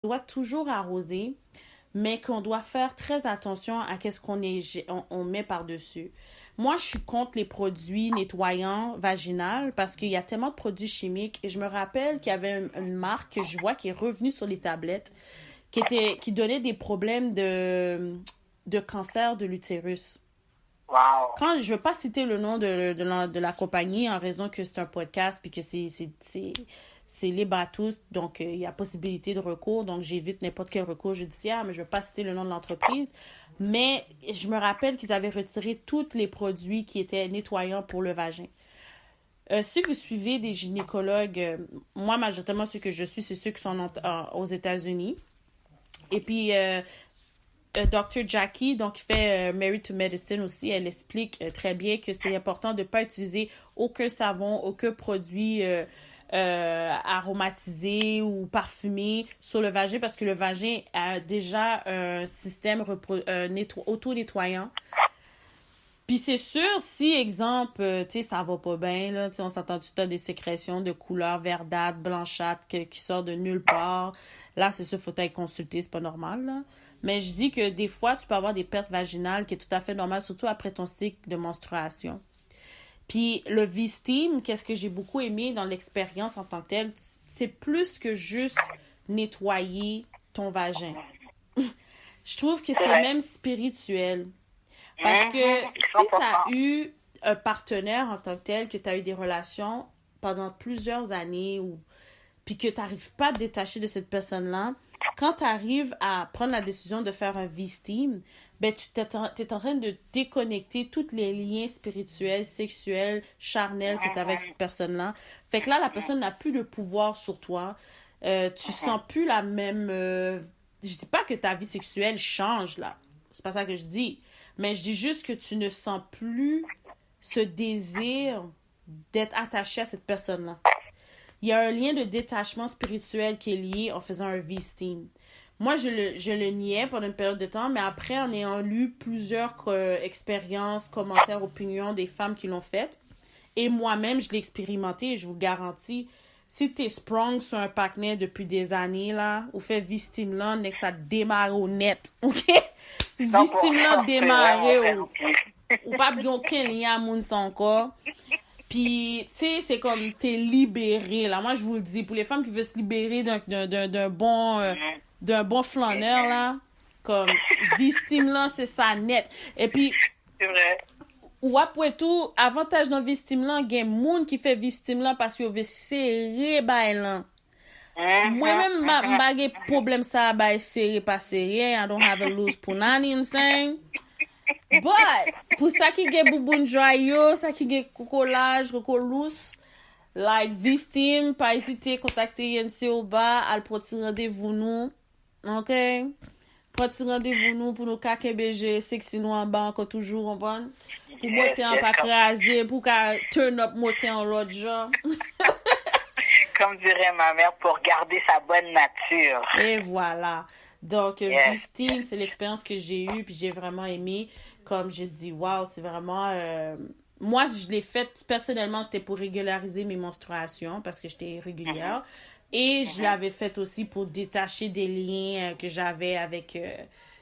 doit toujours arroser, mais qu'on doit faire très attention à qu'est-ce on met par-dessus. Moi, je suis contre les produits nettoyants vaginaux parce qu'il y a tellement de produits chimiques. Et je me rappelle qu'il y avait une marque que je vois qui est revenue sur les tablettes qui donnait des problèmes de cancer de l'utérus. Wow. Quand je veux pas citer le nom de la compagnie en raison que c'est un podcast puis que c'est libre à tous, donc il y a possibilité de recours, donc j'évite n'importe quel recours judiciaire, mais je veux pas citer le nom de l'entreprise. Mais je me rappelle qu'ils avaient retiré tous les produits qui étaient nettoyants pour le vagin. Si vous suivez des gynécologues, moi majoritairement ceux que je suis, c'est ceux qui sont aux États-Unis. Et puis Dr. Jackie, donc qui fait Married to Medicine aussi, elle explique très bien que c'est important de ne pas utiliser aucun savon, aucun produit aromatisé ou parfumé sur le vagin parce que le vagin a déjà un système auto-nettoyant. Puis c'est sûr, si, exemple, tu sais, ça va pas bien, là, tu sais, on s'entend tu as des sécrétions de couleur verdâtre, blanchâtre qui sortent de nulle part. Là, c'est sûr, faut aller consulter, c'est pas normal, là. Mais je dis que des fois, tu peux avoir des pertes vaginales qui est tout à fait normal, surtout après ton cycle de menstruation. Puis le V-Steam, qu'est-ce que j'ai beaucoup aimé dans l'expérience en tant que telle, c'est plus que juste nettoyer ton vagin. Je trouve que c'est même spirituel. Parce que si tu as eu un partenaire en tant que tel, que tu as eu des relations pendant plusieurs années, puis que tu n'arrives pas à te détacher de cette personne-là, quand tu arrives à prendre la décision de faire un V-Steam, ben tu es en train de déconnecter tous les liens spirituels, sexuels, charnels que tu as avec cette personne-là. Fait que là, la personne n'a plus de pouvoir sur toi. Tu sens plus la même... je dis pas que ta vie sexuelle change, là. C'est pas ça que je dis. Mais je dis juste que tu ne sens plus ce désir d'être attaché à cette personne-là. Il y a un lien de détachement spirituel qui est lié en faisant un V-Steam. Moi, je le niais pendant une période de temps, mais après, en ayant lu plusieurs expériences, commentaires, opinions des femmes qui l'ont fait, et moi-même, je l'ai expérimenté et je vous garantis, si t'es sprung sur un partenaire depuis des années, là, ou fait V-Steam là, que ça démarre au net, ok? V-Steam là démarre ou pas aucun lien à moun sans encore. Puis, tu sais, c'est comme t'es libéré, là. Moi, je vous le dis, pour les femmes qui veulent se libérer d'un bon flâneur, là, comme V-Steam là, c'est ça net. Et puis, c'est vrai. Ou après tout, avantage dans V-Steam là, il y a des gens qui fait V-Steam là parce qu'ils veulent serrer bail là. Moi-même, je n'ai pas de problème ça, serrer, pas serrer. I don't have a loose punani, I'm saying. But, pour ça qui est bouboune joyeux, ça qui est cocolage, coco loose, like V-Steam, pas hésiter, contacter YNC au bas, al proti rendez-vous nous. Ok? Proti rendez-vous nous pour nous kakebéger, sexy nous en bas encore toujours, on bon? Pour monter en pas crasé, pour qu'à turn up monter en l'autre genre. Comme dirait ma mère, pour garder sa bonne nature. Et voilà. Donc, V-Steam, c'est l'expérience que j'ai eue, puis j'ai vraiment aimé. Comme j'ai dit, waouh, c'est vraiment... Moi, je l'ai faite, personnellement, c'était pour régulariser mes menstruations, parce que j'étais régulière. Et je l'avais faite aussi pour détacher des liens que j'avais avec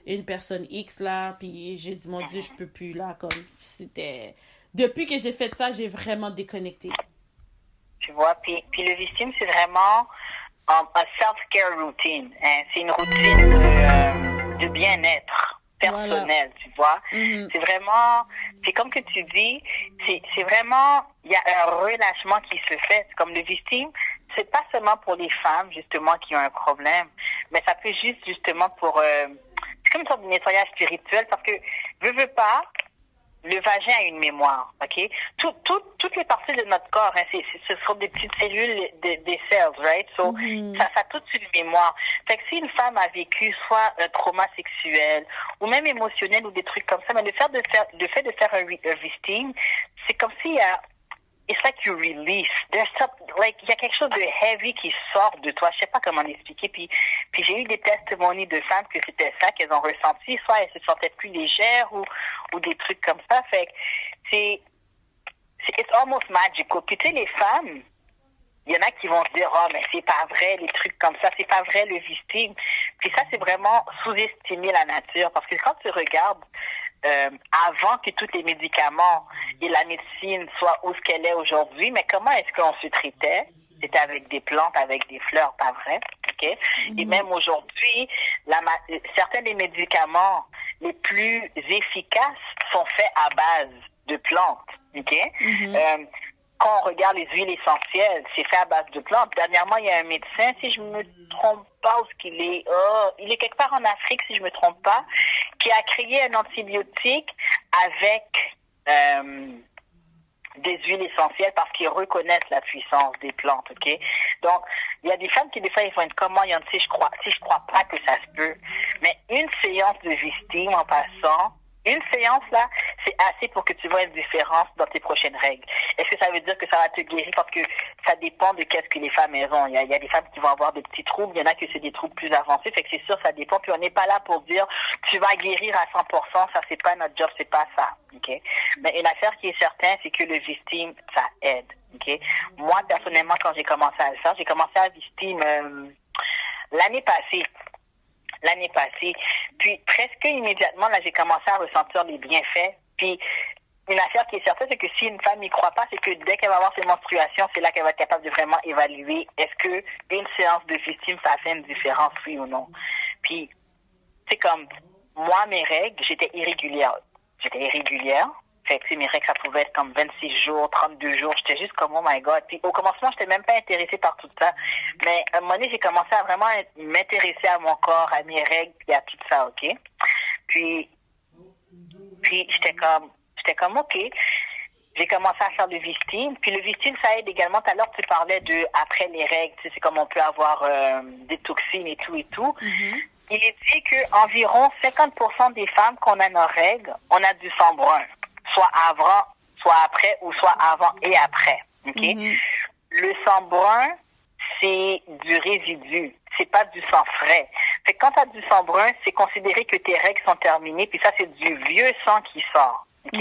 une personne X, là. Puis j'ai dit, mon Dieu, je peux plus, là. Comme c'était... Depuis que j'ai fait ça, j'ai vraiment déconnecté. Tu vois, puis le V-Steam, c'est vraiment un self-care routine. Hein? C'est une routine de bien-être personnel, voilà. Tu vois. C'est vraiment, c'est comme que tu dis, c'est vraiment, il y a un relâchement qui se fait. Comme le V-Steam, c'est pas seulement pour les femmes, justement, qui ont un problème, mais ça peut justement pour... c'est comme une sorte de nettoyage spirituel, parce que, veux pas, le vagin a une mémoire, ok? Toutes les parties de notre corps, hein, ce sont des petites cellules, des cells, right? So, ça a toute une mémoire. Fait que si une femme a vécu soit un trauma sexuel, ou même émotionnel, ou des trucs comme ça, mais le fait de faire un V-Steam, c'est comme s'il y a... It's like you release. There's something, like, il y a quelque chose de heavy qui sort de toi. Je sais pas comment l'expliquer. Puis j'ai eu des testimonies de femmes que c'était ça qu'elles ont ressenti. Soit elles se sentaient plus légères ou des trucs comme ça. Fait que it's almost magical. Puis tu sais, les femmes, il y en a qui vont se dire, oh, mais c'est pas vrai, les trucs comme ça, c'est pas vrai, le victime. Puis ça, c'est vraiment sous-estimer la nature. Parce que quand tu regardes, avant que tous les médicaments et la médecine soient où ce qu'elle est aujourd'hui, mais comment est-ce qu'on se traitait? C'était avec des plantes, avec des fleurs, pas vrai? OK? Et même aujourd'hui, certains des médicaments les plus efficaces sont faits à base de plantes. OK? Quand on regarde les huiles essentielles, c'est fait à base de plantes. Dernièrement, il y a un médecin, si je me trompe pas, où qu'il est, il est quelque part en Afrique, si je me trompe pas, qui a créé un antibiotique avec des huiles essentielles parce qu'ils reconnaissent la puissance des plantes, OK? Donc, il y a des femmes qui, des fois, ils vont être comment, si je crois pas que ça se peut. Mais une séance de Vistine, en passant, une séance, là, c'est assez pour que tu vois une différence dans tes prochaines règles. Est-ce que ça veut dire que ça va te guérir? Parce que ça dépend de qu'est-ce que les femmes ont. Il y a des femmes qui vont avoir des petits troubles, il y en a que c'est des troubles plus avancés, fait que c'est sûr, ça dépend. Puis on n'est pas là pour dire, tu vas guérir à 100%, ça c'est pas notre job, c'est pas ça, OK? Mais une affaire qui est certaine, c'est que le Vistine, ça aide, OK? Moi, personnellement, quand j'ai commencé à le faire, j'ai commencé à Vistine l'année passée. Puis presque immédiatement, là, j'ai commencé à ressentir les bienfaits. Puis une affaire qui est certaine, c'est que si une femme n'y croit pas, c'est que dès qu'elle va avoir ses menstruations, c'est là qu'elle va être capable de vraiment évaluer est-ce que une séance de Vistine, ça fait une différence, oui ou non. Puis, c'est comme, moi, mes règles, j'étais irrégulière. Fait que, mes règles, ça pouvait être comme 26 jours, 32 jours. J'étais juste comme, oh my God. Puis, au commencement, j'étais même pas intéressée par tout ça. Mais, à un moment donné, j'ai commencé à vraiment m'intéresser à mon corps, à mes règles, puis à tout ça, OK? Puis j'étais comme, OK. J'ai commencé à faire le Vistine. Puis, le Vistine, ça aide également. Tout à l'heure, tu parlais de après les règles. Tu sais, c'est comme on peut avoir des toxines et tout. Il est dit qu'environ 50% des femmes qu'on a nos règles, on a du sang brun. Soit avant, soit après, ou soit avant et après. OK? Le sang brun, c'est du résidu. C'est pas du sang frais. Fait que quand tu as du sang brun, c'est considéré que tes règles sont terminées, puis ça, c'est du vieux sang qui sort. OK?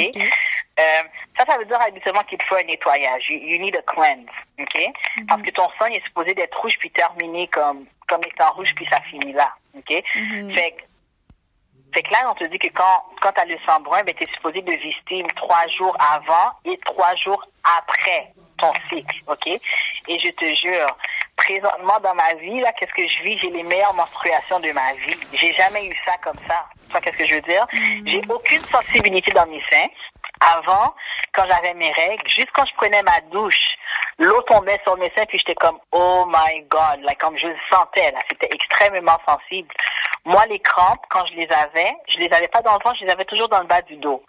Ça veut dire habituellement qu'il te faut un nettoyage. You need a cleanse. OK? Parce que ton sang est supposé d'être rouge puis terminé comme étant rouge puis ça finit là. OK? Fait que là, on te dit que quand tu as le sang brun, ben, tu es supposé de Vistine 3 jours avant et 3 jours après ton cycle, OK? Et je te jure, présentement dans ma vie, là, qu'est-ce que je vis? J'ai les meilleures menstruations de ma vie. J'ai jamais eu ça comme ça. Tu vois qu'est-ce que je veux dire? J'ai aucune sensibilité dans mes seins. Avant, quand j'avais mes règles, juste quand je prenais ma douche, l'eau tombait sur mes seins, puis j'étais comme, oh my God, là, comme je le sentais, là, c'était extrêmement sensible. Moi, les crampes, quand je les avais pas dans le ventre, je les avais toujours dans le bas du dos.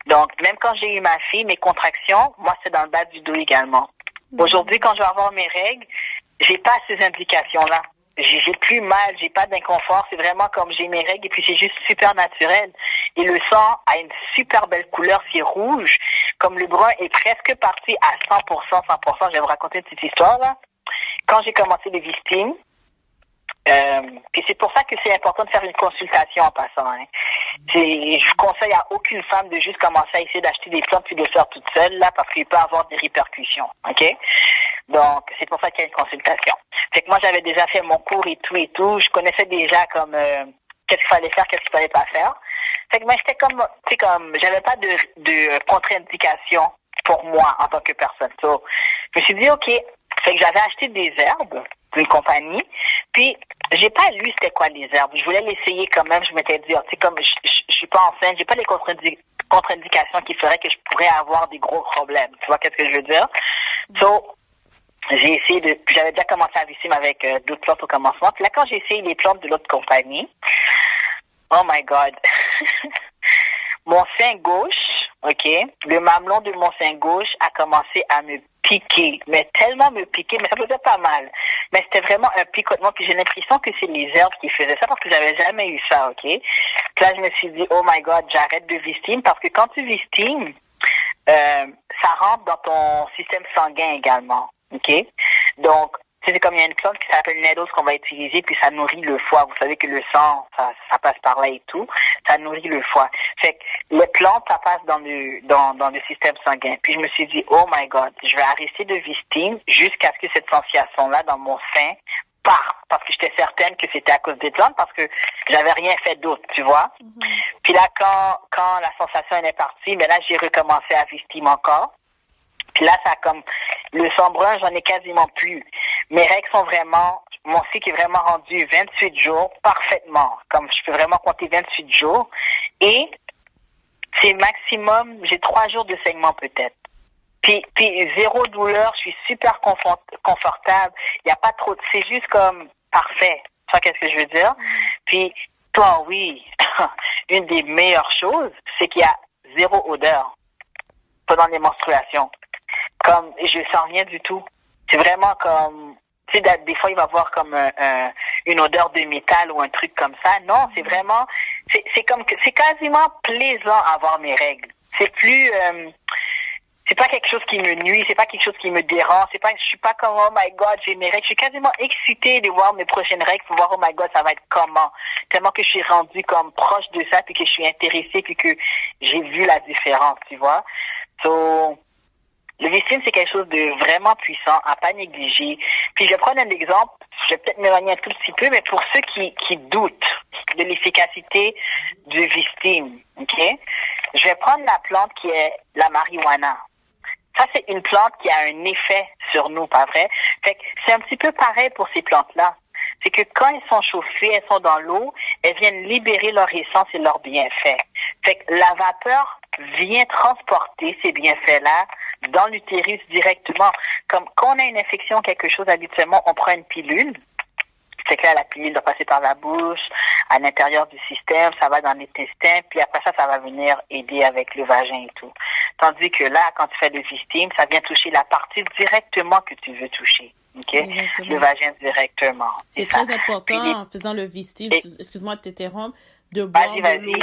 Donc, même quand j'ai eu ma fille, mes contractions, moi, c'est dans le bas du dos également. Aujourd'hui, quand je vais avoir mes règles, j'ai pas ces indications-là. J'ai plus mal, j'ai pas d'inconfort. C'est vraiment comme j'ai mes règles et puis c'est juste super naturel. Et le sang a une super belle couleur, c'est rouge. Comme le brun est presque parti à 100%. Je vais vous raconter une petite histoire, là. Quand j'ai commencé les Vistine, puis c'est pour ça que c'est important de faire une consultation en passant. Hein. Je conseille à aucune femme de juste commencer à essayer d'acheter des plantes puis de le faire toute seule, là, parce qu'il peut avoir des répercussions. OK? Donc, c'est pour ça qu'il y a une consultation. Fait que moi, j'avais déjà fait mon cours et tout. Je connaissais déjà comme qu'est-ce qu'il fallait faire, qu'est-ce qu'il fallait pas faire. Fait que moi, j'étais comme, tu sais, comme, j'avais pas de contre-indication pour moi en tant que personne. So, je me suis dit, OK. Fait que j'avais acheté des herbes d'une compagnie, puis j'ai pas lu c'était quoi les herbes. Je voulais l'essayer quand même. Je m'étais dit, tu sais, comme je suis pas enceinte, j'ai pas les contre-indications qui feraient que je pourrais avoir des gros problèmes. Tu vois qu'est-ce que je veux dire? So, j'ai essayé j'avais déjà commencé à visser avec d'autres plantes au commencement. Puis là, quand j'ai essayé les plantes de l'autre compagnie, oh my God! Mon sein gauche, OK, le mamelon de mon sein gauche a commencé à me piquer, mais tellement me piquer, mais ça faisait pas mal. Mais c'était vraiment un picotement, puis j'ai l'impression que c'est les herbes qui faisaient ça parce que j'avais jamais eu ça, OK? Puis là, je me suis dit, oh my God, j'arrête de Vistine parce que quand tu Vistines, ça rentre dans ton système sanguin également, OK? Donc, C'est comme il y a une plante qui s'appelle Nedos qu'on va utiliser, puis ça nourrit le foie. Vous savez que le sang, ça passe par là et tout. Ça nourrit le foie. Fait que les plantes, ça passe dans le système sanguin. Puis je me suis dit, oh my God, je vais arrêter de Vistine jusqu'à ce que cette sensation-là dans mon sein parte. Parce que j'étais certaine que c'était à cause des plantes, parce que j'avais rien fait d'autre, tu vois. Mm-hmm. Puis là, quand la sensation elle est partie, mais là, j'ai recommencé à Vistine encore. Puis là, ça comme le sang brun, j'en ai quasiment plus. Mes règles sont vraiment, mon cycle est vraiment rendu 28 jours parfaitement. Comme je peux vraiment compter 28 jours. Et c'est maximum, j'ai 3 jours de saignement peut-être. Puis zéro douleur, je suis super confortable. Il n'y a pas trop de, c'est juste comme parfait. Tu vois qu'est-ce que je veux dire? Puis toi, oui, une des meilleures choses, c'est qu'il y a zéro odeur pendant les menstruations. Comme, je sens rien du tout. C'est vraiment comme, tu sais, des fois, il va y avoir comme une odeur de métal ou un truc comme ça. Non, c'est vraiment, c'est comme que, c'est quasiment plaisant à avoir mes règles. C'est plus, c'est pas quelque chose qui me nuit, c'est pas quelque chose qui me dérange, je suis pas comme, oh my God, j'ai mes règles. Je suis quasiment excitée de voir mes prochaines règles pour voir, oh my God, ça va être comment. Tellement que je suis rendue comme proche de ça, puis que je suis intéressée, puis que j'ai vu la différence, tu vois. So, le Vistine, c'est quelque chose de vraiment puissant, à pas négliger. Puis je vais prendre un exemple, je vais peut-être m'éloigner un tout petit peu, mais pour ceux qui doutent de l'efficacité du Vistine, ok? Je vais prendre la plante qui est la marijuana. Ça, c'est une plante qui a un effet sur nous, pas vrai? Fait que c'est un petit peu pareil pour ces plantes-là. C'est que quand elles sont chauffées, elles sont dans l'eau, elles viennent libérer leur essence et leur bienfait. Fait que la vapeur vient transporter ces bienfaits-là dans l'utérus directement. Comme quand on a une infection, quelque chose, habituellement, on prend une pilule. C'est que là, la pilule doit passer par la bouche, à l'intérieur du système, ça va dans l'intestin, puis après ça, ça va venir aider avec le vagin et tout. Tandis que là, quand tu fais le Vistine, ça vient toucher la partie directement que tu veux toucher. Okay? Le vagin directement. C'est très important en faisant le Vistine, excuse-moi de t'interrompre, de boire de l'eau,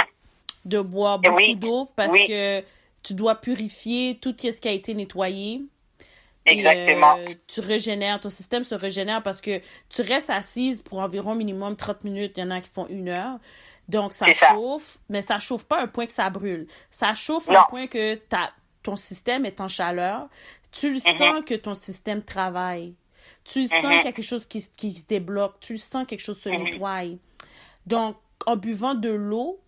de boire beaucoup d'eau parce que tu dois purifier tout ce qui a été nettoyé. Exactement. Et, tu régénères, ton système se régénère parce que tu restes assise pour environ minimum 30 minutes. Il y en a qui font 1 heure. Donc, ça chauffe, mais ça chauffe pas à un point que ça brûle. Ça chauffe à un point que ton système est en chaleur. Tu le sens que ton système travaille. Tu le sens qu'il y a quelque chose qui se débloque. Tu le sens quelque chose se nettoie. Donc, en buvant de l'eau,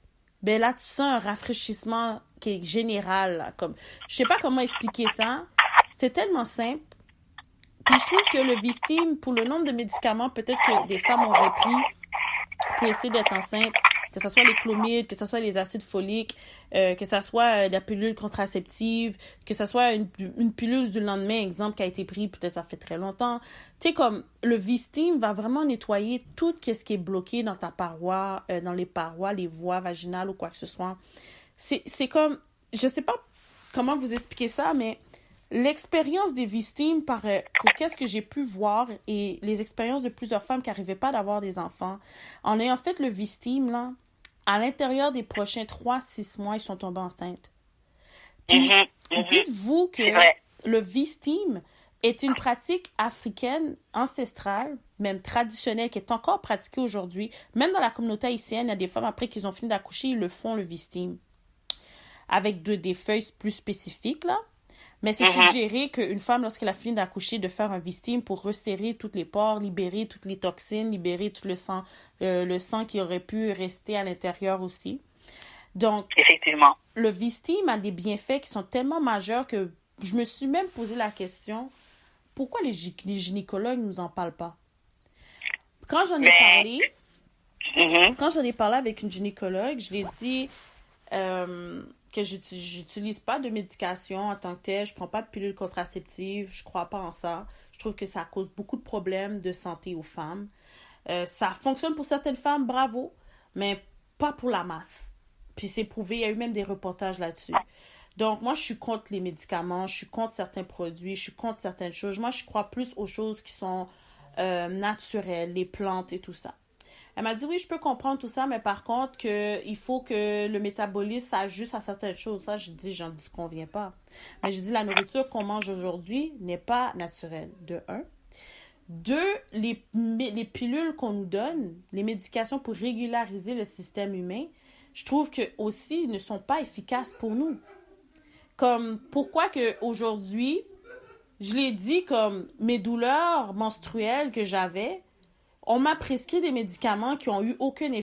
ben là, tu sens un rafraîchissement qui est général. Là, comme, je sais pas comment expliquer ça. C'est tellement simple. Puis je trouve que le Vistine, pour le nombre de médicaments, peut-être que des femmes auraient pris pour essayer d'être enceinte, que ce soit les clomides, que ce soit les acides foliques, que ce soit la pilule contraceptive, que ce soit une pilule du lendemain, exemple, qui a été prise, peut-être ça fait très longtemps. Tu sais, comme le Vistine va vraiment nettoyer tout ce qui est bloqué dans ta paroi, dans les parois, les voies vaginales ou quoi que ce soit. C'est comme, je sais pas comment vous expliquer ça, mais l'expérience des Vistine, pour qu'est-ce que j'ai pu voir, et les expériences de plusieurs femmes qui n'arrivaient pas d'avoir des enfants, en ayant fait le Vistine, là, à l'intérieur des prochains 3-6 mois, ils sont tombés enceintes. Puis, dites-vous que le Vistine est une pratique africaine, ancestrale, même traditionnelle, qui est encore pratiquée aujourd'hui. Même dans la communauté haïtienne, il y a des femmes, après qu'ils ont fini d'accoucher, ils le font, le Vistine. Avec des feuilles plus spécifiques, là. Mais c'est suggéré qu'une femme, lorsqu'elle a fini d'accoucher, de faire un Vistine pour resserrer tous les pores, libérer toutes les toxines, libérer tout le sang qui aurait pu rester à l'intérieur aussi. Donc, effectivement, le Vistine a des bienfaits qui sont tellement majeurs que je me suis même posé la question, pourquoi les gynécologues ne nous en parlent pas? Quand j'en ai parlé avec une gynécologue, je l'ai dit... que j'utilise pas de médication en tant que telle, je prends pas de pilule contraceptive, je crois pas en ça. Je trouve que ça cause beaucoup de problèmes de santé aux femmes. Ça fonctionne pour certaines femmes, bravo, mais pas pour la masse. Puis c'est prouvé, il y a eu même des reportages là-dessus. Donc moi, je suis contre les médicaments, je suis contre certains produits, je suis contre certaines choses. Moi, je crois plus aux choses qui sont naturelles, les plantes et tout ça. Elle m'a dit, oui, je peux comprendre tout ça, mais par contre, il faut que le métabolisme s'ajuste à certaines choses. Ça, je dis, j'en disconviens pas. Mais je dis, la nourriture qu'on mange aujourd'hui n'est pas naturelle, de un. Deux, les pilules qu'on nous donne, les médications pour régulariser le système humain, je trouve que aussi ne sont pas efficaces pour nous. Comme, pourquoi que aujourd'hui, je l'ai dit, comme mes douleurs menstruelles que j'avais, on m'a prescrit des médicaments qui ont eu aucun effet